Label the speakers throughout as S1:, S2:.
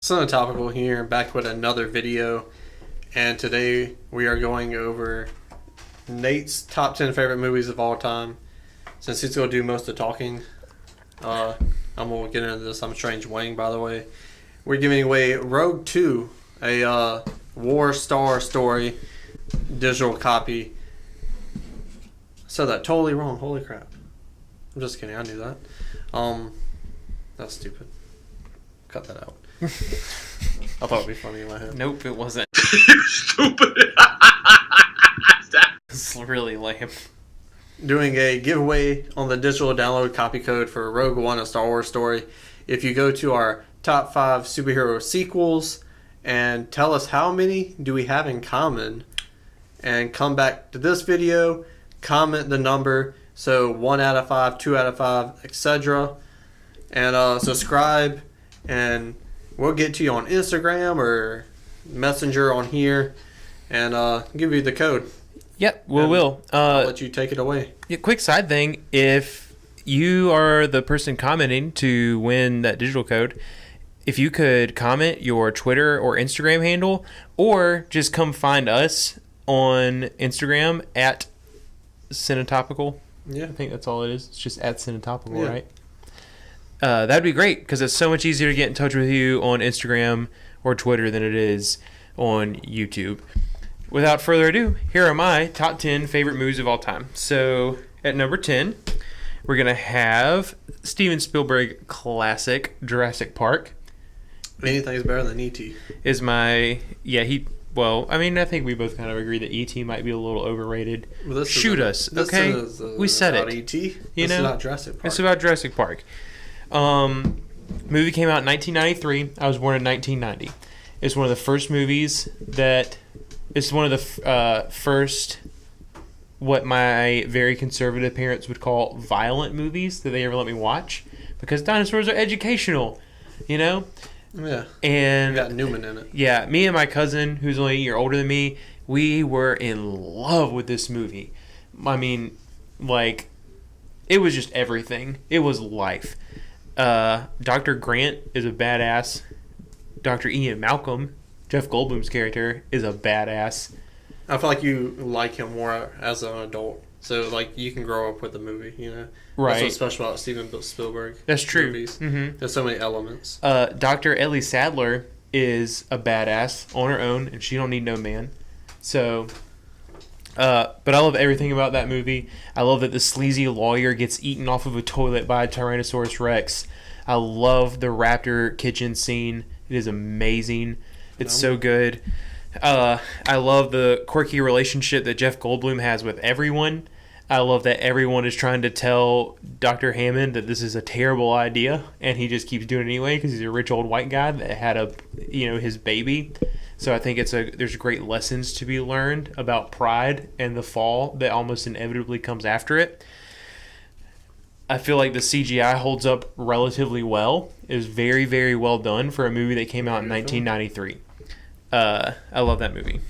S1: Something topical here, back with another video, and today we are going over Nate's top 10 favorite movies of all time. Since he's going to do most of the talking, I'm going to get into this. I'm Strange Wang, by the way. We're giving away Rogue 2, a War Star Story digital copy. I said that totally wrong. Holy crap. I'm just kidding. I knew that. That's stupid. Cut that out. I thought it'd be funny in my head.
S2: Nope, it wasn't.
S3: Stupid.
S2: It's really lame.
S1: Doing a giveaway on the digital download copy code for Rogue One, a Star Wars story. If you go to our top 5 superhero sequels and tell us how many do we have in common, and come back to this video, comment the number, so 1 out of 5, 2 out of 5, etc. And subscribe, and we'll get to you on Instagram or Messenger on here and give you the code.
S2: Yep, we will.
S1: I'll let you take it away.
S2: Yeah, quick side thing, if you are the person commenting to win that digital code, if you could comment your Twitter or Instagram handle, or just come find us on Instagram at Cinetopical.
S1: Yeah.
S2: I think that's all it is. It's just at Cinetopical,
S1: Yeah.
S2: right? That'd be great, because it's so much easier to get in touch with you on Instagram or Twitter than it is on YouTube. Without further ado, here are my top 10 favorite movies of all time. So, at number 10, we're going to have Steven Spielberg classic Jurassic Park.
S1: Anything's better than E.T.
S2: Is my... Well, I mean, I think we both kind of agree that E.T. might be a little overrated.
S1: Well,
S2: Shoot us, okay? We said it.
S1: E.T.
S2: You know?
S1: It's not Jurassic Park.
S2: It's about Jurassic Park. Movie came out in 1993. I was born in 1990. It's one of the first movies that... It's one of the first, what my very conservative parents would call violent movies that they ever let me watch. Because dinosaurs are educational, you know?
S1: Yeah.
S2: And
S1: you got Newman in it.
S2: Yeah, me and my cousin, who's only a year older than me, we were in love with this movie. I mean, like, it was just everything. It was life. Dr. Grant is a badass. Dr. Ian Malcolm, Jeff Goldblum's character, is a badass.
S1: I feel like you like him more as an adult. So, like, you can grow up with the movie, you know?
S2: Right.
S1: That's what's special about Steven Spielberg.
S2: That's true.
S1: Movies.
S2: Mm-hmm.
S1: There's so many elements.
S2: Dr. Ellie Sattler is a badass on her own, and she don't need no man. So, but I love everything about that movie. I love that the sleazy lawyer gets eaten off of a toilet by a Tyrannosaurus Rex. I love the raptor kitchen scene. It is amazing. It's so good. I love the quirky relationship that Jeff Goldblum has with everyone. I love that everyone is trying to tell Dr. Hammond that this is a terrible idea, and he just keeps doing it anyway because he's a rich old white guy that had his baby. So I think there's great lessons to be learned about pride and the fall that almost inevitably comes after it. I feel like the CGI holds up relatively well. It was very, very well done for a movie that came out in 1993. I love that movie.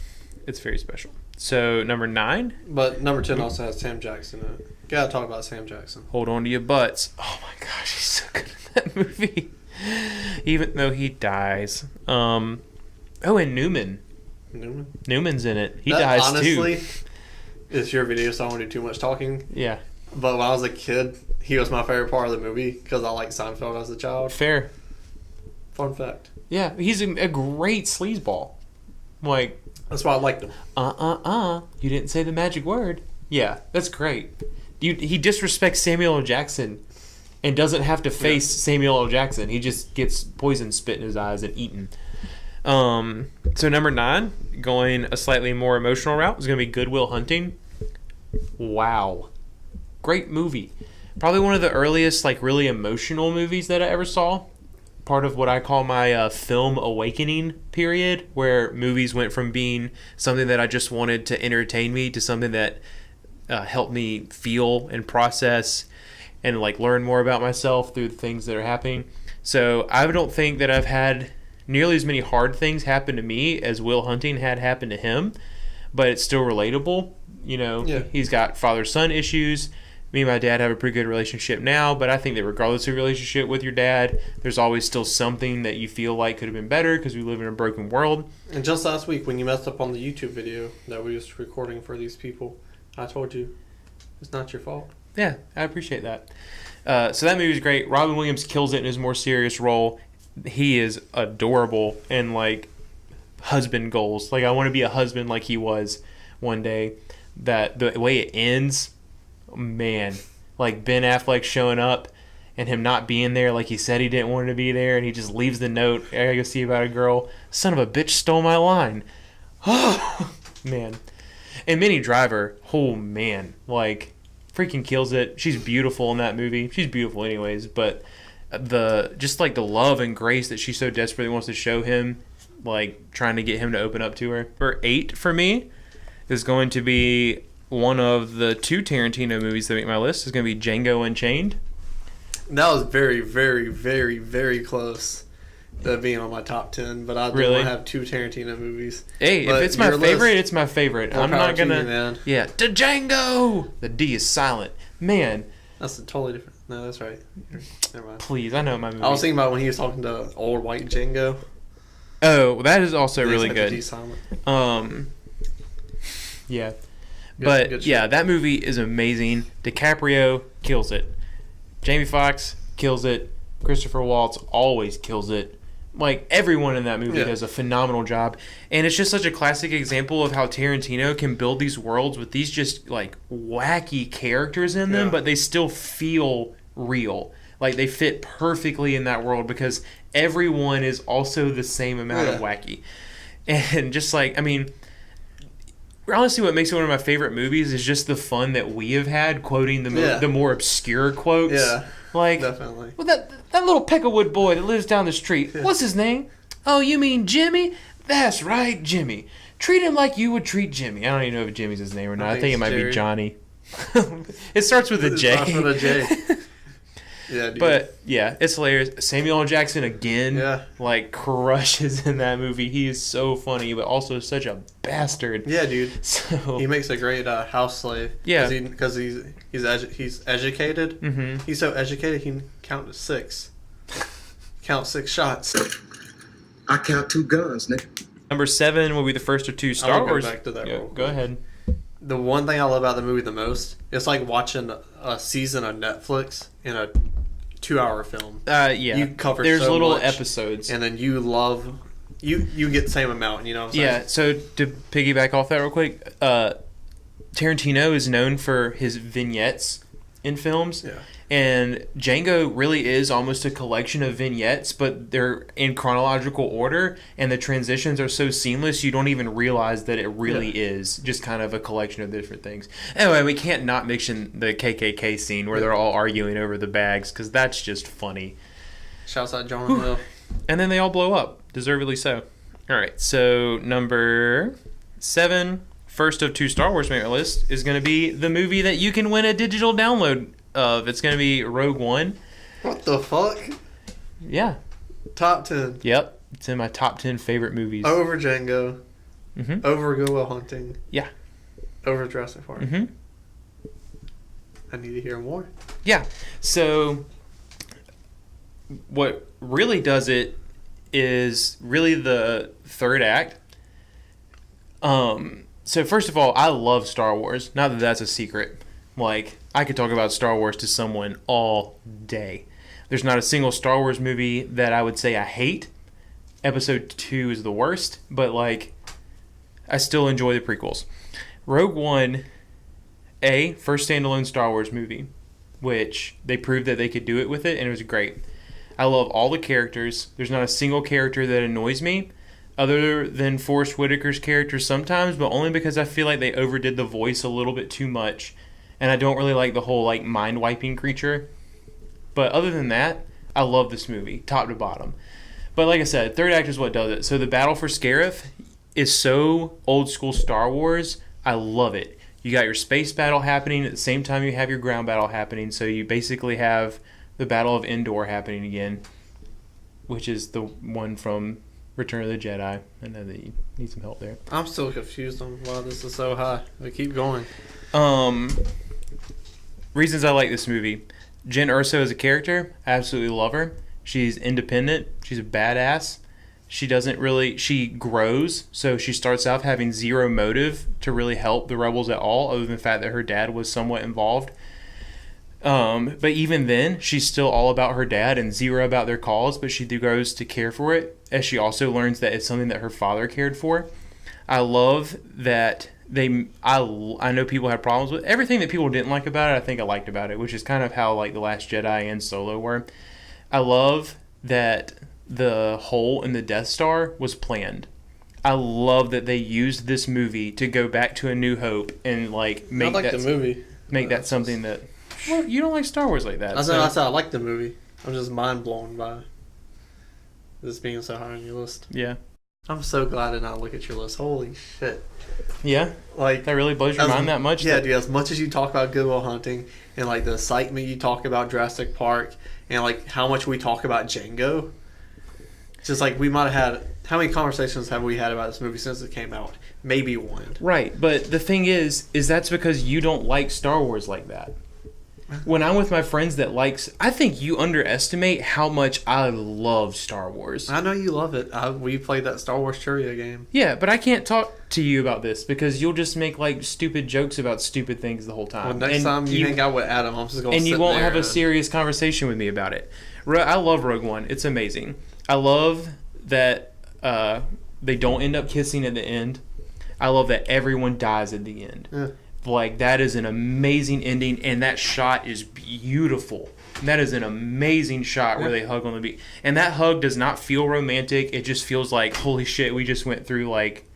S2: It's very special. So, number 9.
S1: But number 10 also has Sam Jackson in it. Gotta talk about Sam Jackson.
S2: Hold on to your butts. Oh my gosh, he's so good in that movie. Even though he dies. And Newman. Newman's in it. He dies
S1: honestly,
S2: too.
S1: It's your video, so I won't do too much talking.
S2: Yeah.
S1: But when I was a kid, he was my favorite part of the movie because I liked Seinfeld as a child.
S2: Fair.
S1: Fun fact.
S2: Yeah, he's a great sleazeball. Like,
S1: that's why I liked him.
S2: You didn't say the magic word. Yeah, that's great. He disrespects Samuel L. Jackson and doesn't have to face Samuel L. Jackson. He just gets poison spit in his eyes and eaten. So number 9, going a slightly more emotional route, is going to be Good Will Hunting. Wow. Great movie. Probably one of the earliest, like, really emotional movies that I ever saw. Part of what I call my film awakening period, where movies went from being something that I just wanted to entertain me to something that helped me feel and process and, like, learn more about myself through the things that are happening. So I don't think that I've had nearly as many hard things happen to me as Will Hunting had happen to him, but it's still relatable. You know, He's got father-son issues. Me and my dad have a pretty good relationship now, but I think that regardless of your relationship with your dad, there's always still something that you feel like could have been better because we live in a broken world.
S1: And just last week, when you messed up on the YouTube video that we was recording for these people, I told you it's not your fault.
S2: Yeah, I appreciate that. So that movie is great. Robin Williams kills it in his more serious role. He is adorable and like husband goals. Like I want to be a husband like he was one day. That the way it ends, man, like Ben Affleck showing up and him not being there like he said he didn't want to be there, and he just leaves the note, I gotta go see about a girl. Son of a bitch stole my line. Oh, man. And Minnie Driver, oh man, like freaking kills it. She's beautiful in that movie. She's beautiful anyways, but just like the love and grace that she so desperately wants to show him, like trying to get him to open up to her. Number 8 for me is going to be one of the 2 Tarantino movies that make my list. Is going to be Django Unchained.
S1: That was very, very, very, very close to being on my top 10, but I didn't
S2: Really?
S1: want to have 2 Tarantino movies.
S2: Hey,
S1: But
S2: if it's my
S1: your
S2: favorite,
S1: list-
S2: it's my favorite.
S1: More
S2: I'm
S1: power
S2: not
S1: to you,
S2: gonna.
S1: man.
S2: Yeah, to Django. The D is silent. Man,
S1: That's a totally different. No, that's right. Never mind.
S2: please, I know my movie.
S1: I was thinking about when he was talking to old white Django.
S2: Oh, that is also
S1: They
S2: really
S1: expect the D
S2: good.
S1: silent.
S2: Yeah.
S1: Good-
S2: But
S1: good
S2: yeah,
S1: shit.
S2: that movie is amazing. DiCaprio kills it. Jamie Foxx kills it. Christopher Waltz always kills it. Like everyone in that movie
S1: Yeah.
S2: does a phenomenal job, and it's just such a classic example of how Tarantino can build these worlds with these just like wacky characters in them,
S1: Yeah.
S2: but they still feel real. Like they fit perfectly in that world because everyone is also the same amount of
S1: Yeah.
S2: wacky. And just like, I mean, honestly, what makes it one of my favorite movies is just the fun that we have had quoting
S1: Yeah.
S2: the more obscure quotes.
S1: Yeah,
S2: Like,
S1: definitely.
S2: well, that little Peckerwood boy that lives down the street, what's his name? Oh, you mean Jimmy? That's right, Jimmy. Treat him like you would treat Jimmy. I don't even know if Jimmy's his name or not. I think it
S1: it's
S2: might be
S1: Jerry.
S2: Johnny. It starts with a
S1: It's
S2: J.
S1: not for the J. Yeah, dude.
S2: But yeah, it's hilarious. Samuel L. Jackson again,
S1: Yeah.
S2: like crushes in that movie. He is so funny, but also such a bastard.
S1: yeah, dude.
S2: So
S1: He makes a great house slave.
S2: Yeah.
S1: because he's educated.
S2: mhm.
S1: He's so educated he can count to 6. Count 6 shots.
S3: I count 2 guns, nigga.
S2: Number 7 will be the first of 2 Star
S1: I'll go
S2: Wars.
S1: back to that
S2: Yeah,
S1: real
S2: go
S1: quick.
S2: ahead.
S1: The one thing I love about the movie the most, it's like watching a season of Netflix in a 2-hour film,
S2: Yeah.
S1: You cover
S2: There's
S1: so
S2: little
S1: much.
S2: episodes.
S1: and then you love you get the same amount. You know what I'm saying?
S2: Yeah, so to piggyback off that real quick, Tarantino is known for his vignettes in films.
S1: Yeah.
S2: And Django really is almost a collection of vignettes, but they're in chronological order, and the transitions are so seamless you don't even realize that it really is just kind of a collection of different things. Anyway, we can't not mention the KKK scene where they're all arguing over the bags, because that's just funny.
S1: Shouts out John Hill.
S2: And then they all blow up, deservedly so. All right, so number 7, first of 2 Star Wars maker list, is going to be the movie that you can win a digital download of. It's going to be Rogue One.
S1: What the fuck?
S2: Yeah.
S1: Top 10
S2: Yep. It's in my top 10 favorite movies.
S1: over Django,
S2: Mm-hmm.
S1: over Good Will Hunting.
S2: Yeah.
S1: Over Jurassic Park.
S2: Mm-hmm.
S1: I need to hear more.
S2: Yeah. So what really does it is really the third act. So first of all, I love Star Wars. Not that that's a secret. Like, I could talk about Star Wars to someone all day. There's not a single Star Wars movie that I would say I hate. Episode 2 is the worst, but like, I still enjoy the prequels. Rogue One, first standalone Star Wars movie, which they proved that they could do it with it, and it was great. I love all the characters. There's not a single character that annoys me, other than Forrest Whitaker's character sometimes, but only because I feel like they overdid the voice a little bit too much, and I don't really like the whole like mind-wiping creature. But other than that, I love this movie, top to bottom. But like I said, third act is what does it. So the battle for Scarif is so old school Star Wars. I love it. You got your space battle happening at the same time you have your ground battle happening. So you basically have the Battle of Endor happening again, which is the one from Return of the Jedi. I know that you need some help there.
S1: I'm still confused on why this is so high. But keep going.
S2: reasons I like this movie. Jen Erso as a character, I absolutely love her. She's independent. She's a badass. She grows, so she starts off having zero motive to really help the rebels at all, other than the fact that her dad was somewhat involved. But even then, she's still all about her dad and zero about their cause, but she grows to care for it, as she also learns that it's something that her father cared for. I love that I know people have problems with everything that people didn't like about it. I think I liked about it, which is kind of how like The Last Jedi and Solo were. I love that the hole in the Death Star was planned. I love that they used this movie to go back to A New Hope and like make
S1: I like the movie.
S2: Make that something that. Well, you don't like Star Wars like that.
S1: I said I like the movie. I'm just mind blown by this being so high on your list.
S2: Yeah.
S1: I'm so glad to not look at your list. Holy shit.
S2: Yeah?
S1: Like
S2: that really blows your mind that much?
S1: Yeah, dude. As much as you talk about Good Will Hunting and like the excitement you talk about Jurassic Park and like how much we talk about Django, it's just like we might have had... How many conversations have we had about this movie since it came out? Maybe one.
S2: Right, but the thing is that's because you don't like Star Wars like that. When I'm with my friends that likes... I think you underestimate how much I love Star Wars.
S1: I know you love it. We played that Star Wars trivia game.
S2: Yeah, but I can't talk to you about this because you'll just make like stupid jokes about stupid things the whole time.
S1: Well, next time you hang out with Adam, I'm just going to
S2: and you won't have a serious conversation with me about it. I love Rogue One. It's amazing. I love that they don't end up kissing at the end. I love that everyone dies at the end.
S1: Yeah.
S2: Like, that is an amazing ending, and that shot is beautiful. And that is an amazing shot where they hug on the beach. And that hug does not feel romantic. It just feels like, holy shit, we just went through, like,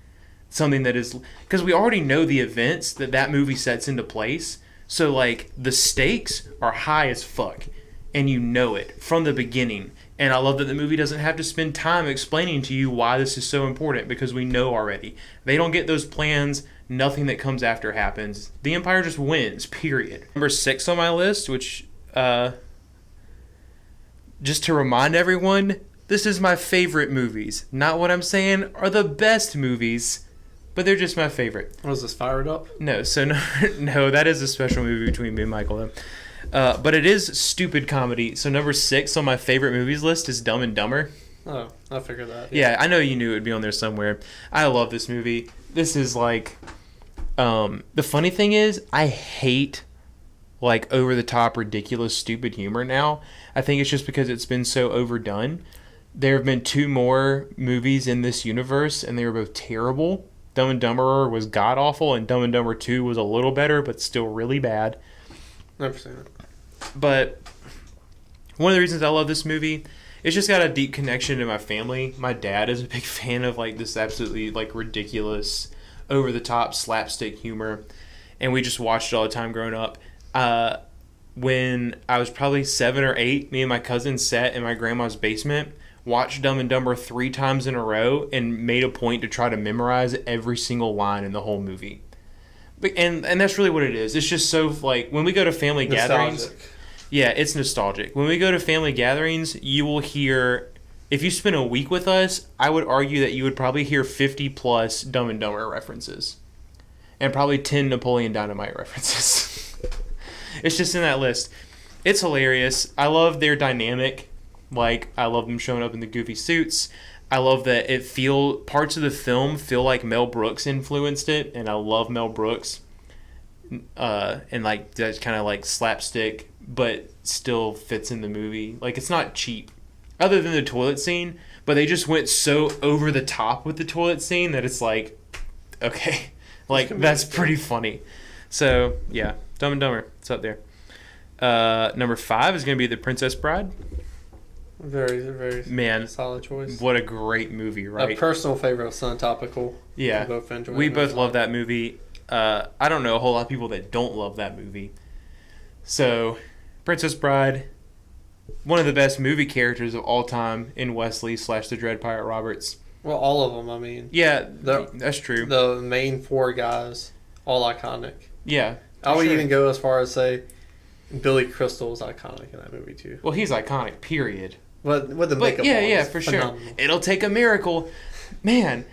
S2: something that is... Because we already know the events that movie sets into place. So, like, the stakes are high as fuck. And you know it from the beginning. And I love that the movie doesn't have to spend time explaining to you why this is so important, because we know already. They don't get those plans. Nothing that comes after happens. The Empire just wins, period. Number 6 on my list, which, just to remind everyone, this is my favorite movies. Not what I'm saying are the best movies, but they're just my favorite.
S1: Was this Fired Up?
S2: No, no, that is a special movie between me and Michael, though. But it is stupid comedy. So number 6 on my favorite movies list is Dumb and Dumber.
S1: Oh, I figured that.
S2: Yeah, I know you knew it would be on there somewhere. I love this movie. This is like... the funny thing is, I hate like over the top, ridiculous, stupid humor now. I think it's just because it's been so overdone. There have been 2 more movies in this universe, and they were both terrible. Dumb and Dumber was god awful, and Dumb and Dumber 2 was a little better, but still really bad.
S1: Never seen it.
S2: But one of the reasons I love this movie, it's just got a deep connection to my family. My dad is a big fan of like this absolutely like ridiculous, over the top slapstick humor, and we just watched it all the time growing up. When I was probably 7 or 8, me and my cousin sat in my grandma's basement, watched Dumb and Dumber 3 times in a row, and made a point to try to memorize every single line in the whole movie. And that's really what it is. It's just so like when we go to family gatherings. Yeah, it's nostalgic. When we go to family gatherings, you will hear... If you spend a week with us, I would argue that you would probably hear 50 plus Dumb and Dumber references. And probably 10 Napoleon Dynamite references. It's just in that list. It's hilarious. I love their dynamic. Like, I love them showing up in the goofy suits. I love that parts of the film feel like Mel Brooks influenced it. And I love Mel Brooks. And like, that's kind of like slapstick, but still fits in the movie. Like, it's not cheap. Other than the toilet scene, but they just went so over the top with the toilet scene that it's like, okay, like that's pretty funny. So yeah, Dumb and Dumber, it's up there. Number 5 is gonna be The Princess Bride.
S1: Very, very solid choice.
S2: What a great movie, right?
S1: A personal favorite, Sun Topical.
S2: Yeah, we both love that movie. I don't know a whole lot of people that don't love that movie. So, Princess Bride. One of the best movie characters of all time in Wesley / the Dread Pirate Roberts.
S1: Well, all of them, I mean.
S2: Yeah, that's true.
S1: The main 4 guys, all iconic.
S2: Yeah.
S1: I would even go as far as say Billy Crystal is iconic in that movie too.
S2: Well, he's iconic, period.
S1: But with the makeup
S2: yeah, for phenomenal. Sure. It'll take a miracle. Man,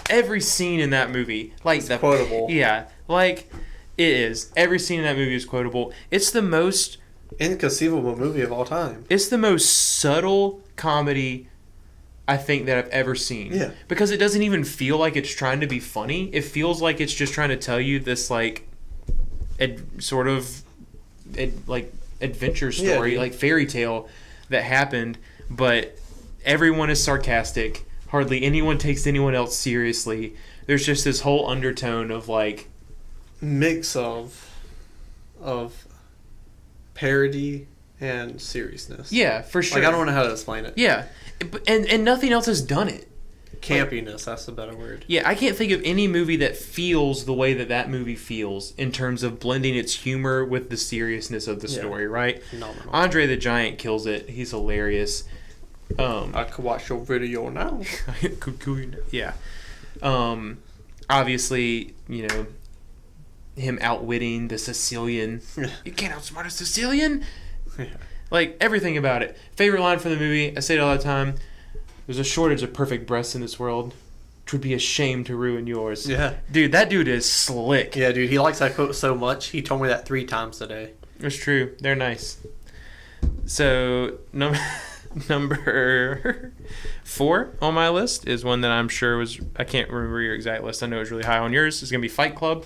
S2: every scene in that movie, like
S1: it's quotable.
S2: Yeah, like It is. Every scene in that movie is quotable. It's the most
S1: Inconceivable movie of all time.
S2: It's the most subtle comedy I think that I've ever seen.
S1: Yeah.
S2: Because it doesn't even feel like it's trying to be funny. It feels like it's just trying to tell you this like adventure story,
S1: Yeah.
S2: like fairy tale that happened, but everyone is sarcastic. Hardly anyone takes anyone else seriously. There's just this whole undertone of like
S1: Mix of parody and seriousness.
S2: yeah, for sure.
S1: Like, I don't know how to explain it.
S2: Yeah. And nothing else has done it.
S1: Campiness, that's the better word.
S2: Yeah, I can't think of any movie that feels the way that that movie feels in terms of blending its humor with the seriousness of the
S1: Yeah.
S2: story, right?
S1: Phenomenal.
S2: Andre the Giant kills it. He's hilarious.
S1: I could watch your video now.
S2: Yeah. Obviously, you know, him outwitting the Sicilian. You can't outsmart a Sicilian?
S1: Yeah.
S2: Like, everything about it. Favorite line from the movie, I say it all the time. There's a shortage of perfect breasts in this world. It would be a shame to ruin yours.
S1: Yeah.
S2: Dude, that dude is slick.
S1: Yeah, dude, he likes that quote so much. He told me that 3 times today.
S2: It's true. They're nice. So, number 4 on my list is one that I'm sure was... I can't remember your exact list. I know it was really high on yours. It's going to be Fight Club.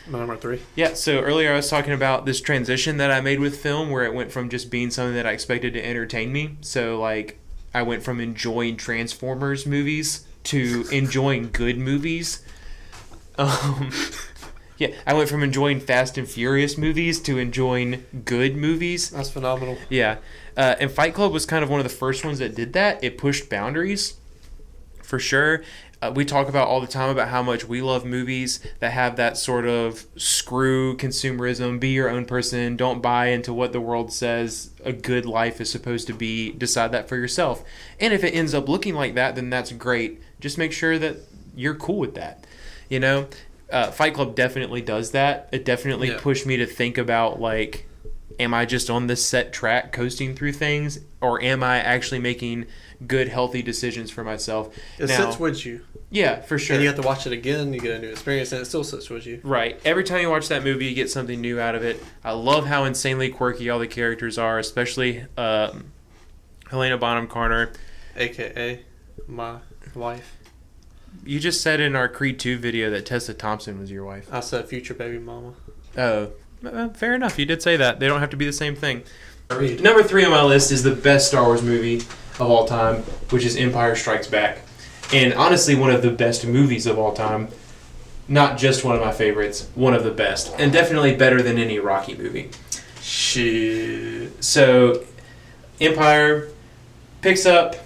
S1: My number 3.
S2: Yeah, so earlier I was talking about this transition that I made with film where it went from just being something that I expected to entertain me. So, like, I went from enjoying Transformers movies to enjoying good movies. Yeah, I went from enjoying Fast and Furious movies to enjoying good movies.
S1: That's phenomenal.
S2: Yeah, and Fight Club was kind of one of the first ones that did that. It pushed boundaries, for sure. We talk about all the time about how much we love movies that have that sort of screw consumerism, be your own person, don't buy into what the world says a good life is supposed to be, decide that for yourself. And if it ends up looking like that, then that's great. Just make sure that you're cool with that. You know, Fight Club definitely does that. It definitely pushed me to think about, like, am I just on this set track coasting through things, or am I actually making good, healthy decisions for myself?
S1: It sits with you.
S2: Yeah, for sure.
S1: And you have to watch it again, you get a new experience, and it still sits with you.
S2: Right. Every time you watch that movie, you get something new out of it. I love how insanely quirky all the characters are, especially Helena Bonham Carter.
S1: A.K.A. my wife.
S2: You just said in our Creed 2 video that Tessa Thompson was your wife.
S1: I said future baby mama.
S2: Oh, fair enough. You did say that. They don't have to be the same thing.
S1: Read.
S2: Number 3 on my list is the best Star Wars movie of all time, which is Empire Strikes Back. And honestly, one of the best movies of all time. Not just one of my favorites, one of the best. And definitely better than any Rocky movie.
S1: Shit.
S2: So, Empire picks up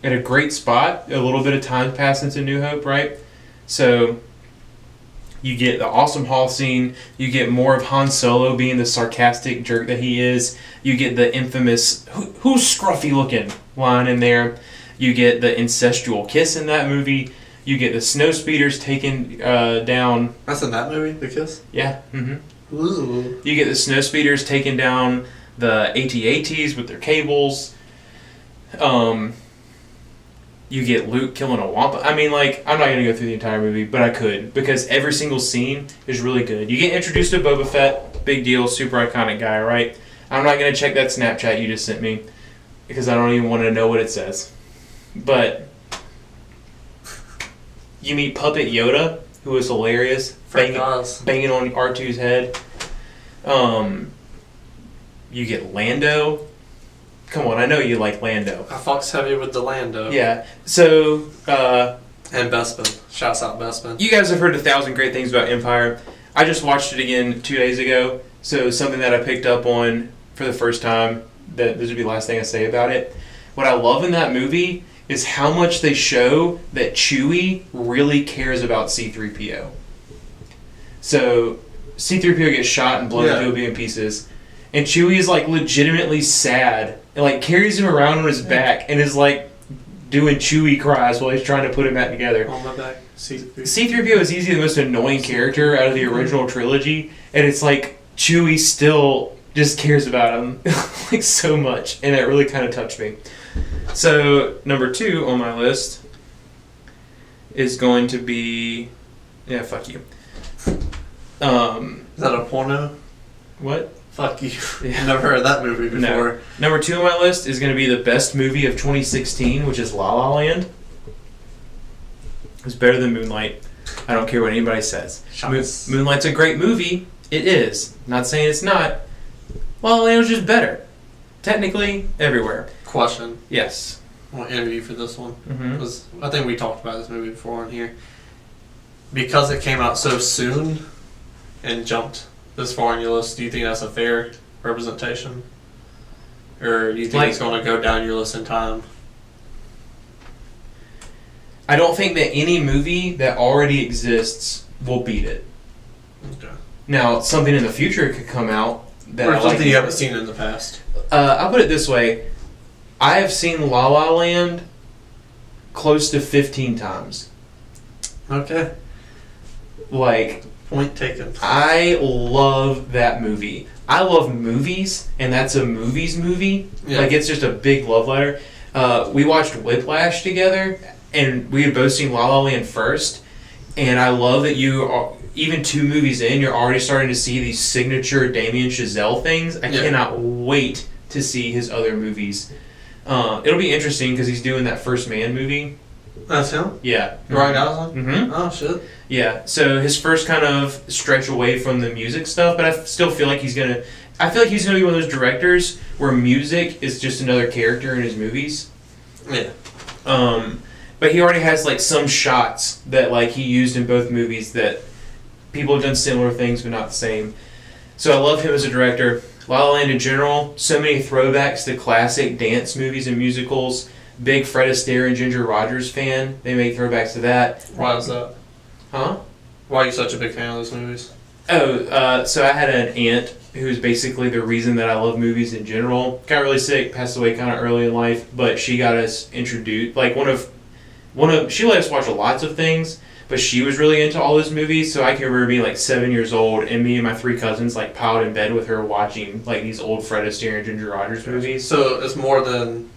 S2: at a great spot. A little bit of time passed since A New Hope, right? So, you get the awesome hall scene. You get more of Han Solo being the sarcastic jerk that he is. You get the infamous, who's scruffy looking line in there. You get the incestual kiss in that movie. You get the snow speeders taken down.
S1: That's in that movie, The Kiss?
S2: Yeah. Mm-hmm.
S1: Ooh.
S2: You get the snow speeders taking down the AT-ATs with their cables. You get Luke killing a Wampa. I mean, like, I'm not going to go through the entire movie, but I could, because every single scene is really good. You get introduced to Boba Fett. Big deal. Super iconic guy, right? I'm not going to check that Snapchat you just sent me, because I don't even want to know what it says. But you meet Puppet Yoda, who is hilarious, banging on R2's head. You get Lando. Come on, I know you like Lando.
S1: I fucks heavy with the Lando.
S2: Yeah. So,
S1: And Bespin. Shouts out Bespin.
S2: you guys have heard 1,000 great things about Empire. I just watched it again 2 days ago, so something that I picked up on for the first time. That this would be the last thing I say about it. What I love in that movie is how much they show that Chewie really cares about C-3PO. So, C-3PO gets shot and blown into a billion pieces, and Chewie is, like, legitimately sad, and, like, carries him around on his back, and is, like, doing Chewie cries while he's trying to put him back together.
S1: On my back. C-3PO.
S2: C-3PO is easily the most annoying character out of the original trilogy, and it's like Chewie still just cares about him like so much, and it really kind of touched me. So, number 2 on my list is going to be... Yeah, fuck you.
S1: Is that a porno?
S2: What?
S1: Fuck you.
S2: Yeah.
S1: Never heard of that movie before.
S2: No. Number 2 on my list is going to be the best movie of 2016, which is La La Land. It's better than Moonlight. I don't care what anybody says. Moonlight's a great movie. It is. Not saying it's not. La La Land was just better. Technically, everywhere.
S1: Question.
S2: Yes.
S1: I want to interview you for this one.
S2: Mm-hmm.
S1: I think we talked about this movie before on here. Because it came out so soon and jumped this far on your list, do you think that's a fair representation? Or do you think it's going to go down your list in time?
S2: I don't think that any movie that already exists will beat it.
S1: Okay.
S2: Now, something in the future could come out that
S1: or
S2: I
S1: something
S2: like.
S1: you haven't seen in the past.
S2: I'll put it this way. I have seen La La Land close to 15 times.
S1: Okay.
S2: Like,
S1: point taken.
S2: I love that movie. I love movies, and that's a movies movie.
S1: Yeah.
S2: Like, it's just a big love letter. We watched Whiplash together, and we had both seen La La Land first. And I love that you are, even 2 movies in, you're already starting to see these signature Damien Chazelle things. I cannot wait to see his other movies. It'll be interesting because he's doing that First Man movie.
S1: That's him?
S2: Yeah.
S1: Ryan Gosling?
S2: Mm-hmm.
S1: Oh, shit.
S2: Yeah, so his first kind of stretch away from the music stuff, but I still feel like he's gonna be one of those directors where music is just another character in his movies.
S1: Yeah.
S2: But he already has like some shots that like he used in both movies that people have done similar things but not the same. So I love him as a director. La La Land in general, so many throwbacks to classic dance movies and musicals. Big Fred Astaire and Ginger Rogers fan. They make throwbacks to that.
S1: Why is that?
S2: Huh?
S1: Why are you such a big fan of those movies?
S2: So I had an aunt who's basically the reason that I love movies in general. Got really sick, passed away kind of early in life, but she got us introduced. Like she let us watch lots of things, but she was really into all those movies. So I can remember being like 7 years old, and me and my 3 cousins like piled in bed with her watching like these old Fred Astaire and Ginger Rogers movies.
S1: So it's more than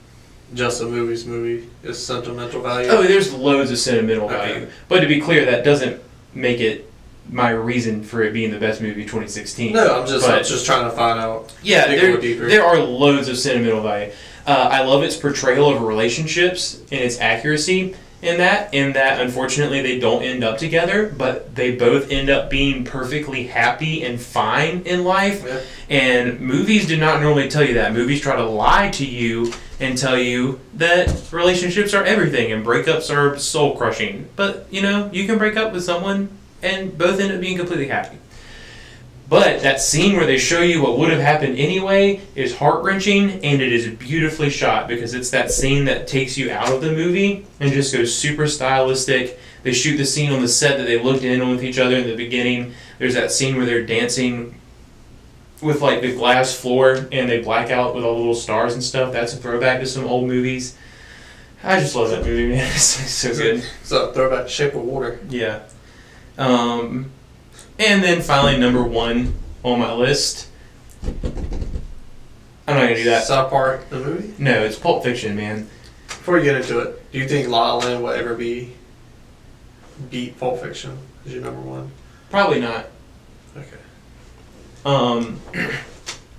S1: just a movie. It's sentimental value.
S2: Oh, there's loads of sentimental
S1: Okay.
S2: value. But to be clear, that doesn't make it my reason for it being the best movie of 2016.
S1: No, I'm just trying to find out.
S2: Yeah,
S1: dig a little deeper.
S2: there are loads of sentimental value. I love its portrayal of relationships and its accuracy in that unfortunately they don't end up together, but they both end up being perfectly happy and fine in life.
S1: Yeah.
S2: And movies do not normally tell you that. Movies try to lie to you and tell you that relationships are everything and breakups are soul crushing. But, you can break up with someone and both end up being completely happy. But that scene where they show you what would have happened anyway is heart-wrenching, and it is beautifully shot because it's that scene that takes you out of the movie and just goes super stylistic. They shoot the scene on the set that they looked in on with each other in the beginning. There's that scene where they're dancing with like the glass floor and they black out with all the little stars and stuff. That's a throwback to some old movies. I just love that movie, man. It's so good.
S1: So throwback, Shape of Water.
S2: Yeah. And then finally, number 1 on my list. I'm not gonna do that.
S1: South Park, the movie?
S2: No, it's Pulp Fiction, man.
S1: Before you get into it, do you think La La Land will ever beat Pulp Fiction as your number 1?
S2: Probably not.
S1: Okay.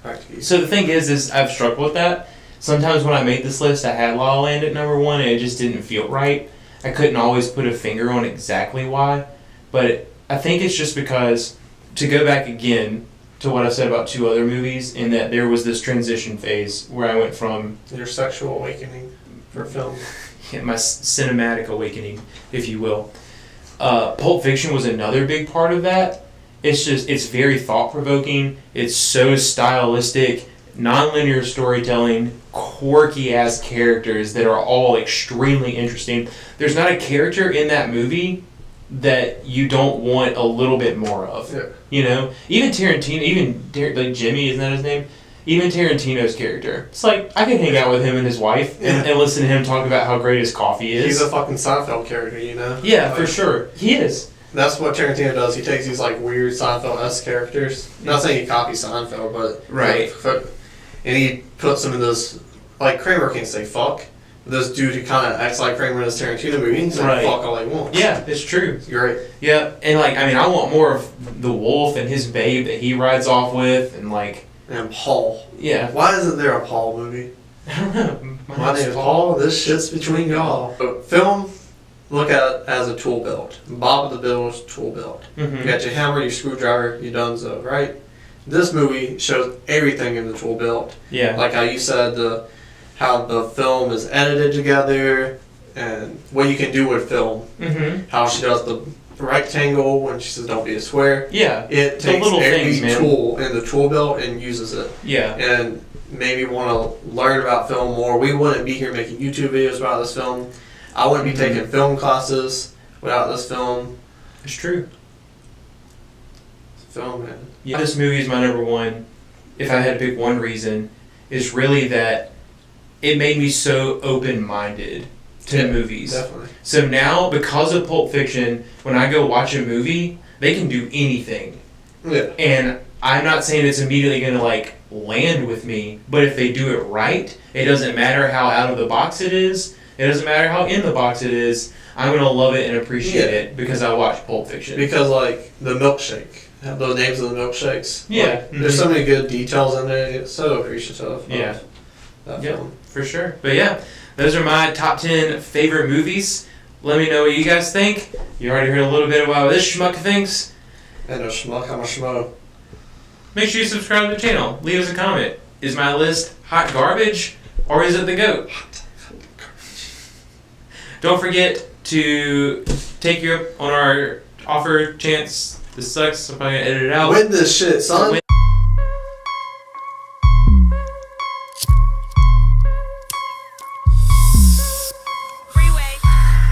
S1: Back to you.
S2: So the thing is I've struggled with that. Sometimes when I made this list, I had La La Land at number 1, and it just didn't feel right. I couldn't always put a finger on exactly why, but I think it's just because, to go back again to what I said about 2 other movies, in that there was this transition phase where I went from
S1: Your sexual awakening for film.
S2: my cinematic awakening, if you will. Pulp Fiction was another big part of that. It's very thought-provoking. It's so stylistic, non-linear storytelling, quirky-ass characters that are all extremely interesting. There's not a character in that movie that you don't want a little bit more of.
S1: Yeah.
S2: Even Tarantino, like Jimmy, isn't that his name? Even Tarantino's character. It's like, I can hang out with him and his wife and listen to him talk about how great his coffee is.
S1: He's a fucking Seinfeld character,
S2: Yeah, for sure. He is.
S1: That's what Tarantino does. He takes these like weird Seinfeld-esque characters. Not saying he copies Seinfeld, but
S2: Right.
S1: and he puts them in this, like Kramer can say fuck, this dude who kind of acts like Kramer in his Tarantino movie. He's like,
S2: Right.
S1: fuck all he wants.
S2: Yeah, it's true.
S1: It's great.
S2: Yeah, and like, I mean, I want more of the wolf and his babe that he rides off with, and like,
S1: And Paul.
S2: yeah.
S1: Why isn't there a Paul movie?
S2: I don't know.
S1: My name is Paul. This shit's between y'all. But film, look at it as a tool belt. Bob the Builder's tool belt.
S2: Mm-hmm.
S1: You got your hammer, your screwdriver, your dunzo, right? This movie shows everything in the tool belt.
S2: Yeah.
S1: Like how you said, how the film is edited together, and what you can do with film.
S2: Mm-hmm.
S1: How she does the rectangle when she says don't be a square.
S2: Yeah.
S1: It
S2: The
S1: takes
S2: little
S1: every
S2: things, man.
S1: tool in the tool belt and uses it.
S2: Yeah.
S1: And maybe want to learn about film more. We wouldn't be here making YouTube videos about this film. I wouldn't be
S2: Mm-hmm.
S1: taking film classes without this film.
S2: It's true.
S1: Film, man.
S2: Yeah. This movie is my number one. If I had to pick one reason, is really that it made me so open-minded to
S1: Yeah,
S2: movies.
S1: Definitely.
S2: So now, because of Pulp Fiction, when I go watch a movie, they can do anything.
S1: Yeah.
S2: And I'm not saying it's immediately going to like land with me, but if they do it right, it doesn't matter how out of the box it is. It doesn't matter how in the box it is. I'm going to love it and appreciate
S1: Yeah.
S2: it because I watched Pulp Fiction.
S1: Because, like, the milkshake, have those names of the milkshakes.
S2: Yeah.
S1: Like, there's so many good details in there. It's so appreciative of
S2: Yeah.
S1: that
S2: Yep.
S1: film.
S2: For sure. But yeah, those are my top 10 favorite movies. Let me know what you guys think. You already heard a little bit about what this schmuck thinks.
S1: And a schmuck, I'm a schmo.
S2: Make sure you subscribe to the channel. Leave us a comment. Is my list hot garbage or is it the GOAT? Don't forget to take you up on our offer chance. This sucks. I'm probably going to edit it out.
S1: Win this shit, son.
S2: Win-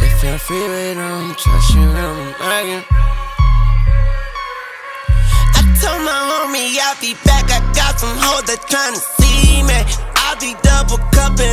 S4: If you're freeway, don't trust you, I'm bragging. I told my homie I'll be back. I got some hoes that tryna see me. I'll be double cupping.